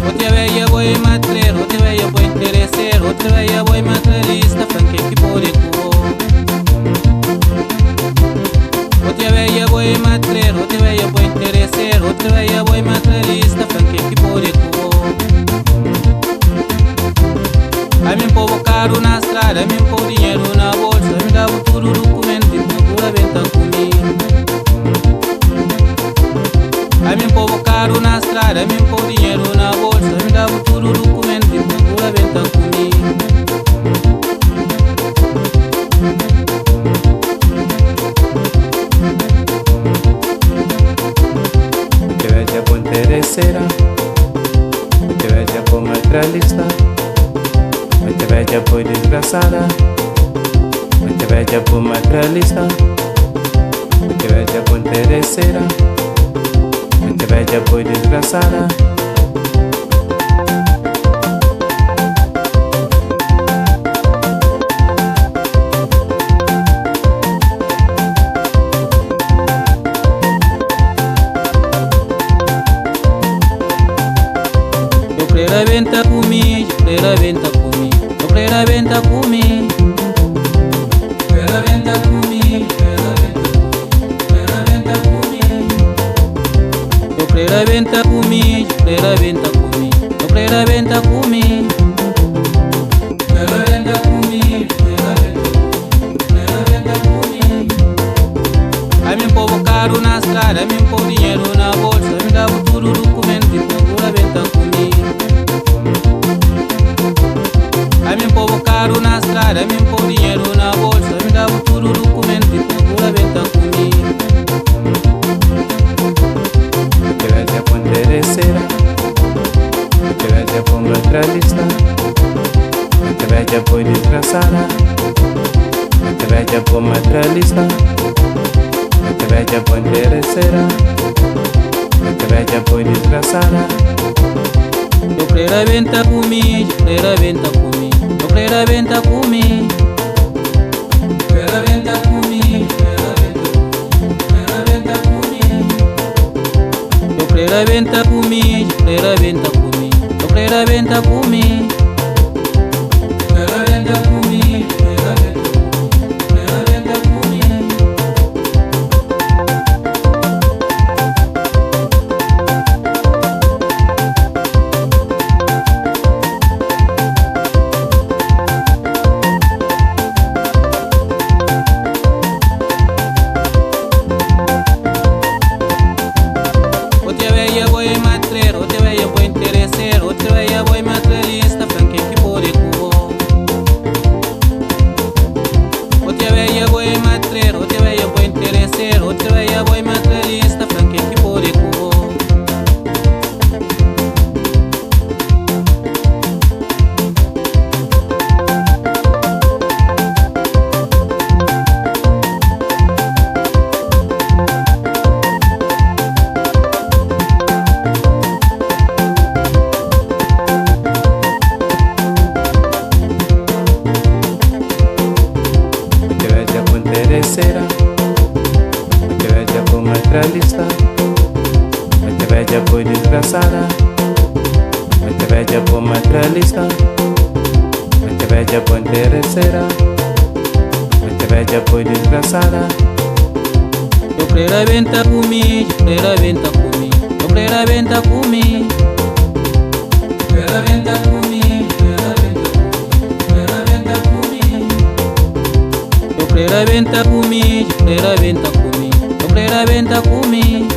Otra vez ya voy matrero, otra vez ya voy interesero, otra vez ya voy materialista, franque que por el cubo. Otra vez ya voy matrero, otra vez ya voy interesero, otra vez ya voy materialista, franque que por el cubo. A mí puedo caro na estrada, a mí puedo dinheiro na bolsa, a mí dá tudo documento e procura venta comigo. A mí puedo caro na estrada, a mí puedo dinheiro na bolsa, a mí dá tudo documento e procura venta comigo. Te veja por interesseira, te veja por materialista, te veja por desgraçada, te veja por materialista, te veja por interesseira, te veja por desgraçada. Eu quero a venta comigo, eu quero a venta comigo, eu quero a venta comigo. Quero a venta comigo, quero a venta comigo. Eu quero a venta comigo, eu quero a venta comigo, eu quero a venta comigo. Quero a venta comigo, quero a venta comigo. A mim povo caro na estrada, a mim povo dinheiro na bolsa, a mim dá tudo documento e procura venta comigo. A mim povo caro na estrada, a mim povo dinheiro na bolsa, a mim dá tudo documento e procura venta comigo. Te veja por interesseira, te veja por materialista, te veja por desgraçada, te veja por materialista, te veja por interesseira, te veja por desgraçada. Eu quero a venta comigo, eu quero a venta comigo, eu quero a venta comigo. Quero a venta comigo, quero a venta comigo. Eu quero a venta comigo, eu quero a venta comigo, eu quero a venta comigo. Quero a venta comigo, quero a venta comigo. Otra vez ya voy matrero, otra vez ya voy interesero, otra vez ya voy materialista, franque que por el cubo. Otra vez ya voy matrero, otra vez ya voy interesero, otra vez ya voy materialista, franque que por el cubo. Te veja por interesseira, te veja por materialista, te veja por desgraçada, te veja por materialista, te veja por interesseira, te veja por desgraçada. Eu quero a venta comigo, eu quero a venta comigo, eu quero a venta comigo. Quero a venta comigo, quero a venta comigo. Eu quero a venta comigo, eu quero a venta comigo, eu quero a venta comigo.